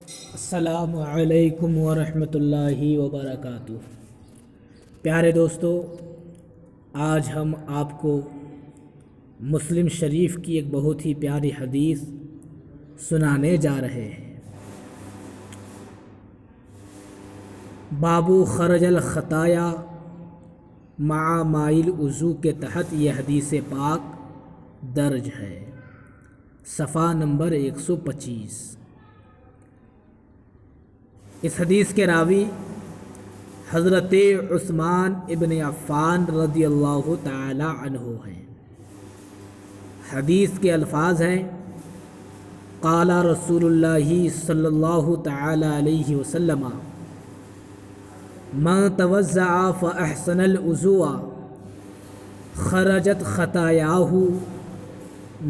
السلام علیکم ورحمۃ اللہ وبرکاتہ۔ پیارے دوستو، آج ہم آپ کو مسلم شریف کی ایک بہت ہی پیاری حدیث سنانے جا رہے ہیں۔ بابو خرج الخطایا مع مائل وضو کے تحت یہ حدیث پاک درج ہے، صفحہ نمبر 125۔ اس حدیث کے راوی حضرت عثمان ابن عفان رضی اللہ تعالی عنہ ہیں۔ حدیث کے الفاظ ہیں: قال رسول اللہ صلی اللہ تعالی علیہ وسلم من توضع فاحسن الوضوء خرجت خطاياه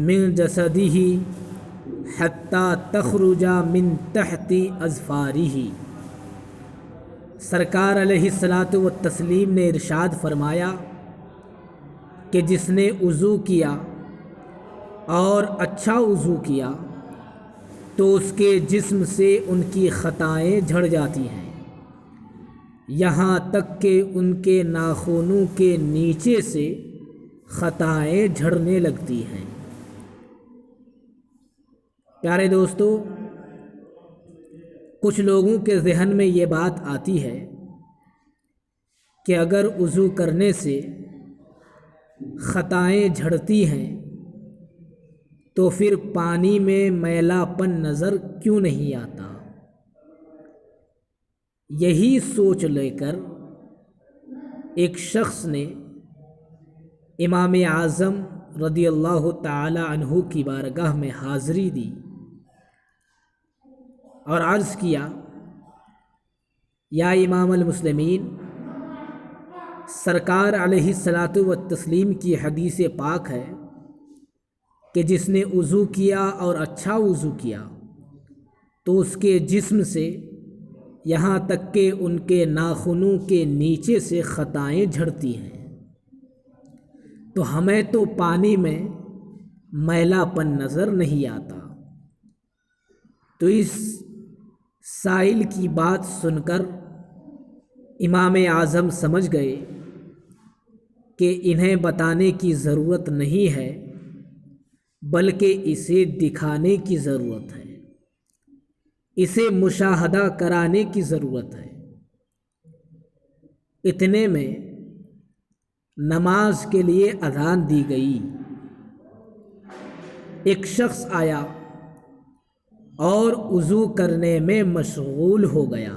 من جسده حتى تخرج من تحت اظفاره۔ سرکار علیہ الصلاۃ والتسلیم نے ارشاد فرمایا کہ جس نے وضو کیا اور اچھا وضو کیا تو اس کے جسم سے ان کی خطائیں جھڑ جاتی ہیں، یہاں تک کہ ان کے ناخنوں کے نیچے سے خطائیں جھڑنے لگتی ہیں۔ پیارے دوستو، کچھ لوگوں کے ذہن میں یہ بات آتی ہے کہ اگر وضو کرنے سے خطائیں جھڑتی ہیں تو پھر پانی میں میلا پن نظر کیوں نہیں آتا؟ یہی سوچ لے کر ایک شخص نے امام اعظم رضی اللہ تعالی عنہ کی بارگاہ میں حاضری دی اور عرض کیا: یا امام المسلمین، سرکار علیہ الصلاۃ والتسلیم کی حدیث پاک ہے کہ جس نے وضو کیا اور اچھا وضو کیا تو اس کے جسم سے یہاں تک کہ ان کے ناخنوں کے نیچے سے خطائیں جھڑتی ہیں، تو ہمیں تو پانی میں میلا پن نظر نہیں آتا۔ تو اس سائل کی بات سن کر امام اعظم سمجھ گئے کہ انہیں بتانے کی ضرورت نہیں ہے بلکہ اسے دکھانے کی ضرورت ہے، اسے مشاہدہ کرانے کی ضرورت ہے۔ اتنے میں نماز کے لیے اذان دی گئی۔ ایک شخص آیا اور وضو کرنے میں مشغول ہو گیا۔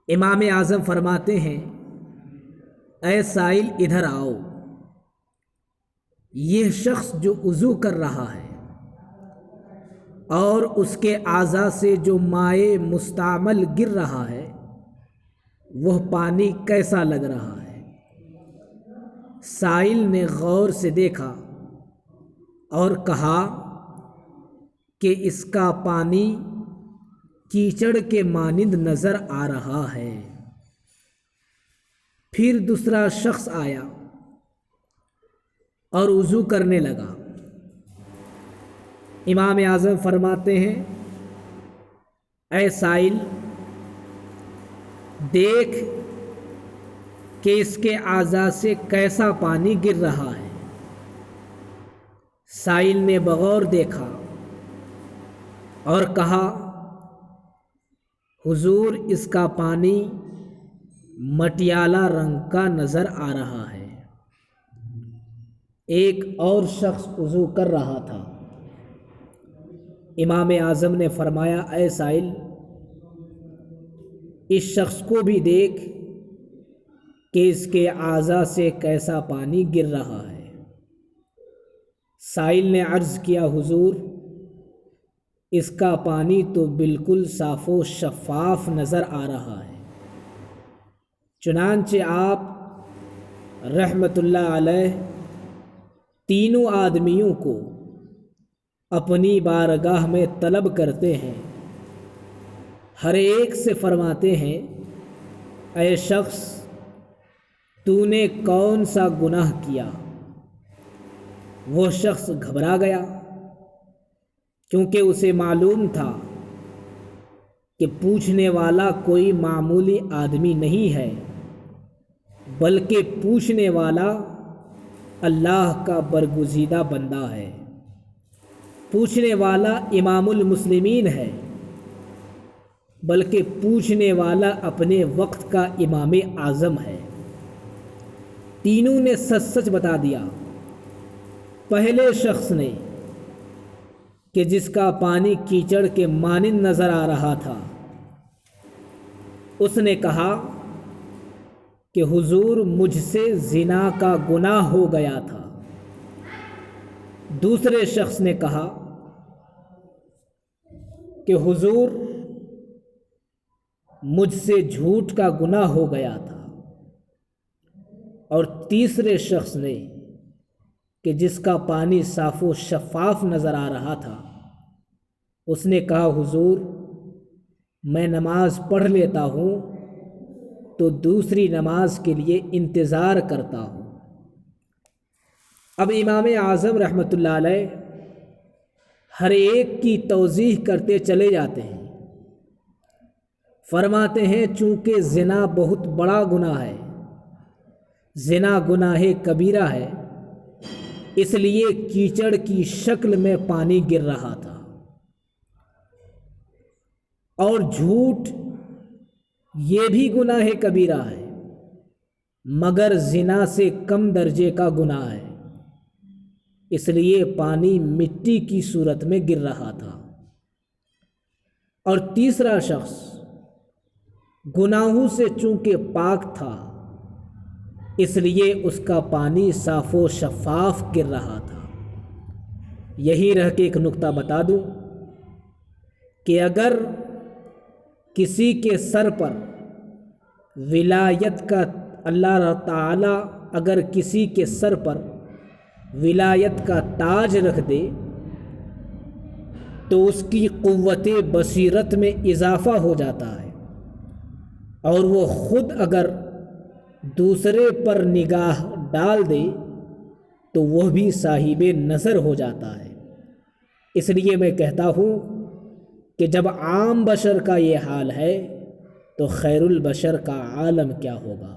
امام اعظم فرماتے ہیں: اے سائل، ادھر آؤ۔ یہ شخص جو وضو کر رہا ہے اور اس کے اعضاء سے جو مائع مستعمل گر رہا ہے وہ پانی کیسا لگ رہا ہے؟ سائل نے غور سے دیکھا اور کہا کہ اس کا پانی کیچڑ کے مانند نظر آ رہا ہے۔ پھر دوسرا شخص آیا اور وضو کرنے لگا۔ امام اعظم فرماتے ہیں: اے سائل، دیکھ کہ اس کے اعضاء سے کیسا پانی گر رہا ہے۔ سائل نے بغور دیکھا اور کہا: حضور، اس کا پانی مٹیالہ رنگ کا نظر آ رہا ہے۔ ایک اور شخص وضو کر رہا تھا۔ امام اعظم نے فرمایا: اے سائل، اس شخص کو بھی دیکھ کہ اس کے اعضاء سے کیسا پانی گر رہا ہے۔ سائل نے عرض کیا: حضور، اس کا پانی تو بالکل صاف و شفاف نظر آ رہا ہے۔ چنانچہ آپ رحمت اللہ علیہ تینوں آدمیوں کو اپنی بارگاہ میں طلب کرتے ہیں، ہر ایک سے فرماتے ہیں: اے شخص، تو نے کون سا گناہ کیا؟ وہ شخص گھبرا گیا کیونکہ اسے معلوم تھا کہ پوچھنے والا کوئی معمولی آدمی نہیں ہے، بلکہ پوچھنے والا اللہ کا برگزیدہ بندہ ہے۔ پوچھنے والا امام المسلمین ہے، بلکہ پوچھنے والا اپنے وقت کا امام اعظم ہے۔ تینوں نے سچ سچ بتا دیا۔ پہلے شخص نے کہ جس کا پانی کیچڑ کے مانند نظر آ رہا تھا، اس نے کہا کہ حضور مجھ سے زنا کا گناہ ہو گیا تھا۔ دوسرے شخص نے کہا کہ حضور مجھ سے جھوٹ کا گناہ ہو گیا تھا۔ اور تیسرے شخص نے کہ جس کا پانی صاف و شفاف نظر آ رہا تھا، اس نے کہا حضور میں نماز پڑھ لیتا ہوں تو دوسری نماز کے لیے انتظار کرتا ہوں۔ اب امام اعظم رحمۃ اللہ علیہ ہر ایک کی توضیح کرتے چلے جاتے ہیں۔ فرماتے ہیں چونکہ زنا بہت بڑا گناہ ہے، زنا گناہ کبیرہ ہے، اس لیے کیچڑ کی شکل میں پانی گر رہا تھا۔ اور جھوٹ یہ بھی گناہ کبیرہ ہے، مگر زنا سے کم درجے کا گناہ ہے، اس لیے پانی مٹی کی صورت میں گر رہا تھا۔ اور تیسرا شخص گناہوں سے چونکہ پاک تھا، اس لیے اس کا پانی صاف و شفاف گر رہا تھا۔ یہی رہ کے ایک نقطہ بتا دوں کہ اگر کسی کے سر پر ولایت کا اللہ تعالیٰ اگر کسی کے سر پر ولایت کا تاج رکھ دے تو اس کی قوت بصیرت میں اضافہ ہو جاتا ہے، اور وہ خود اگر دوسرے پر نگاہ ڈال دے تو وہ بھی صاحب نظر ہو جاتا ہے۔ اس لیے میں کہتا ہوں کہ جب عام بشر کا یہ حال ہے تو خیر البشر کا عالم کیا ہوگا۔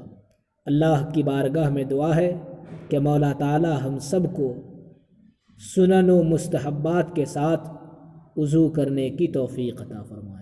اللہ کی بارگاہ میں دعا ہے کہ مولا تعالی ہم سب کو سنن و مستحبات کے ساتھ وضو کرنے کی توفیق عطا فرمائے۔